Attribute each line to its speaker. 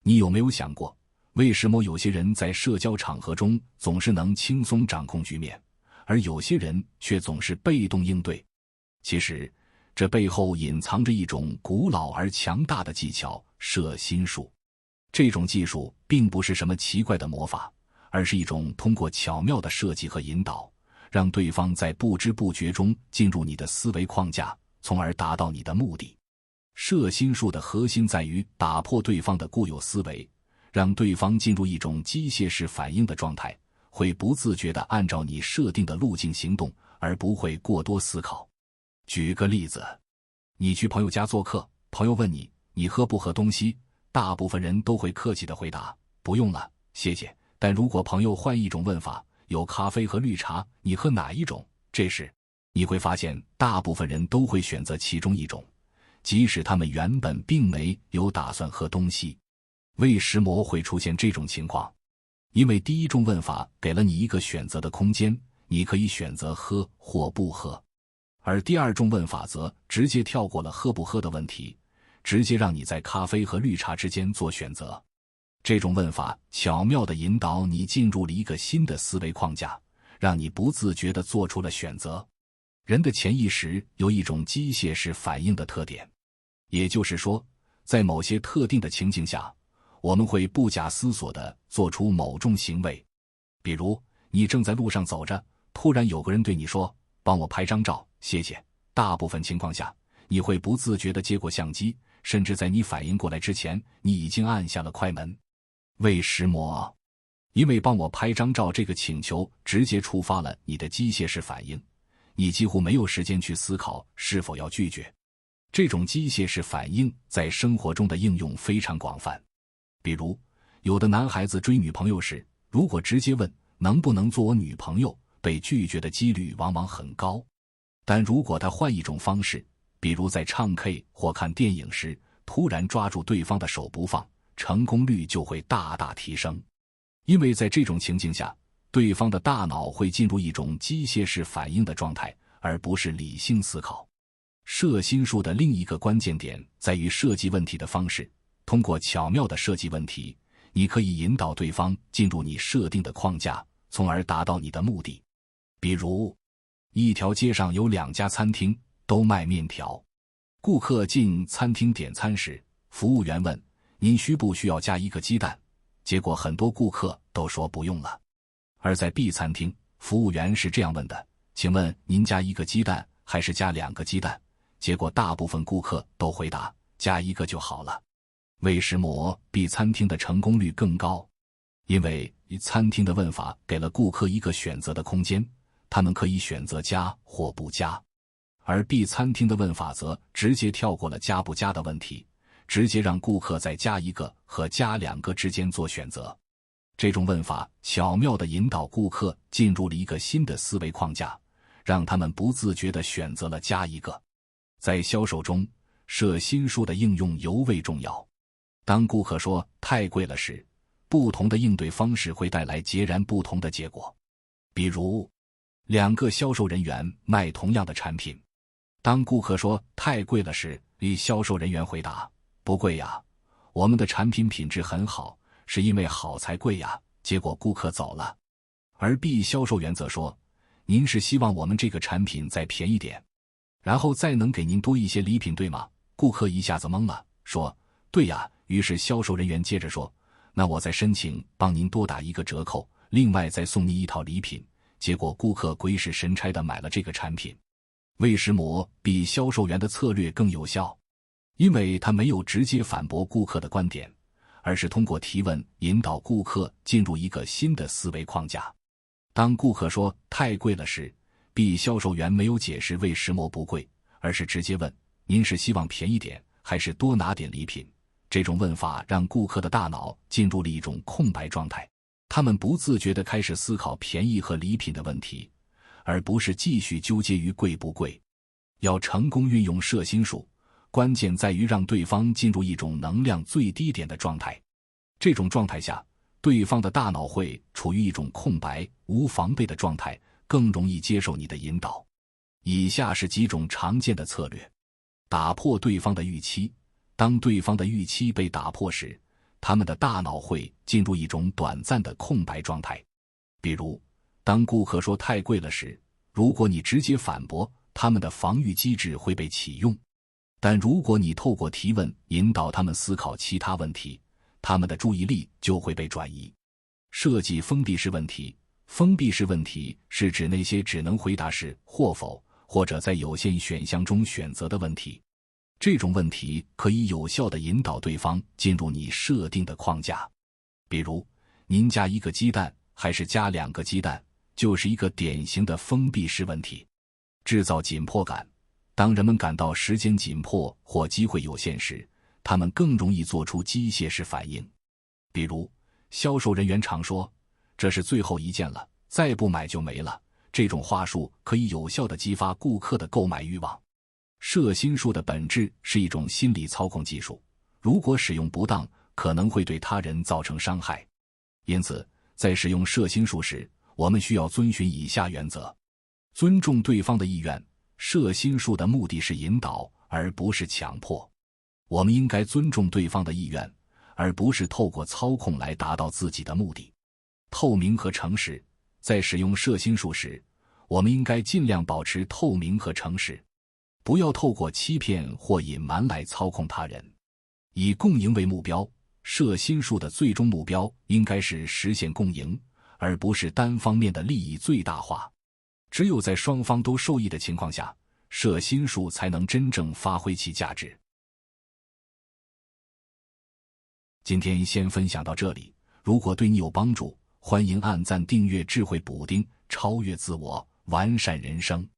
Speaker 1: 你有没有想过，为什么有些人在社交场合中总是能轻松掌控局面，而有些人却总是被动应对？其实，这背后隐藏着一种古老而强大的技巧——摄心术。这种技术并不是什么奇怪的魔法，而是一种通过巧妙的设计和引导，让对方在不知不觉中进入你的思维框架，从而达到你的目的。摄心术的核心在于打破对方的固有思维，让对方进入一种机械式反应的状态，会不自觉地按照你设定的路径行动，而不会过多思考。举个例子，你去朋友家做客，朋友问你，你喝不喝东西？大部分人都会客气地回答，不用了，谢谢。但如果朋友换一种问法，有咖啡和绿茶，你喝哪一种？这时，你会发现大部分人都会选择其中一种，即使他们原本并没有打算喝东西。为什么会出现这种情况？因为第一种问法给了你一个选择的空间，你可以选择喝或不喝。而第二种问法则直接跳过了喝不喝的问题，直接让你在咖啡和绿茶之间做选择。这种问法巧妙地引导你进入了一个新的思维框架，让你不自觉地做出了选择。人的潜意识有一种机械式反应的特点，也就是说，在某些特定的情境下，我们会不假思索地做出某种行为。比如，你正在路上走着，突然有个人对你说，帮我拍张照，谢谢。大部分情况下，你会不自觉地接过相机，甚至在你反应过来之前，你已经按下了快门。为什么？因为帮我拍张照这个请求直接触发了你的机械式反应，你几乎没有时间去思考是否要拒绝。这种机械式反应在生活中的应用非常广泛。比如，有的男孩子追女朋友时，如果直接问能不能做我女朋友，被拒绝的几率往往很高。但如果他换一种方式，比如在唱 K 或看电影时，突然抓住对方的手不放，成功率就会大大提升。因为在这种情境下，对方的大脑会进入一种机械式反应的状态，而不是理性思考。摄心术的另一个关键点在于设计问题的方式。通过巧妙的设计问题，你可以引导对方进入你设定的框架，从而达到你的目的。比如，一条街上有2家餐厅，都卖面条。顾客进餐厅点餐时，服务员问，您需不需要加1个鸡蛋？结果很多顾客都说不用了。而在 B 餐厅，服务员是这样问的，请问您加1个鸡蛋还是加2个鸡蛋？结果大部分顾客都回答，加1个就好了。为什么 B 餐厅的成功率更高？因为餐厅的问法给了顾客一个选择的空间，他们可以选择加或不加。而 B 餐厅的问法则直接跳过了加不加的问题，直接让顾客在加1个和加2个之间做选择。这种问法巧妙地引导顾客进入了一个新的思维框架，让他们不自觉地选择了加1个。在销售中，摄心术的应用尤为重要。当顾客说太贵了时，不同的应对方式会带来截然不同的结果。比如，2个销售人员卖同样的产品，当顾客说太贵了时，销售人员回答，不贵呀，我们的产品品质很好，是因为好才贵呀。结果顾客走了。而 B 销售员则说，您是希望我们这个产品再便宜点，然后再能给您多一些礼品，对吗？顾客一下子懵了，说对呀。于是销售人员接着说，那我再申请帮您多打1个折扣，另外再送你1套礼品。结果顾客鬼使神差地买了这个产品。为什么 B 销售员的策略更有效？因为他没有直接反驳顾客的观点，而是通过提问引导顾客进入一个新的思维框架。当顾客说太贵了时， B 销售员没有解释为什么不贵，而是直接问，您是希望便宜点，还是多拿点礼品？这种问法让顾客的大脑进入了一种空白状态，他们不自觉地开始思考便宜和礼品的问题，而不是继续纠结于贵不贵。要成功运用摄心术，关键在于让对方进入一种能量最低点的状态。这种状态下，对方的大脑会处于一种空白、无防备的状态，更容易接受你的引导。以下是几种常见的策略：打破对方的预期。当对方的预期被打破时，他们的大脑会进入一种短暂的空白状态。比如，当顾客说太贵了时，如果你直接反驳，他们的防御机制会被启用。但如果你透过提问引导他们思考其他问题，他们的注意力就会被转移。设计封闭式问题。封闭式问题是指那些只能回答是或否，或者在有限选项中选择的问题。这种问题可以有效地引导对方进入你设定的框架。比如，您加1个鸡蛋还是加2个鸡蛋，就是一个典型的封闭式问题。制造紧迫感。当人们感到时间紧迫或机会有限时，他们更容易做出机械式反应。比如，销售人员常说，这是最后一件了，再不买就没了。这种话术可以有效地激发顾客的购买欲望。摄心术的本质是一种心理操控技术，如果使用不当，可能会对他人造成伤害。因此，在使用摄心术时，我们需要遵循以下原则：尊重对方的意愿。摄心术的目的是引导，而不是强迫。我们应该尊重对方的意愿，而不是透过操控来达到自己的目的。透明和诚实。在使用摄心术时，我们应该尽量保持透明和诚实，不要透过欺骗或隐瞒来操控他人。以共赢为目标。摄心术的最终目标应该是实现共赢，而不是单方面的利益最大化。只有在双方都受益的情况下，摄心术才能真正发挥其价值。今天先分享到这里，如果对你有帮助，欢迎按赞订阅智慧补丁，超越自我，完善人生。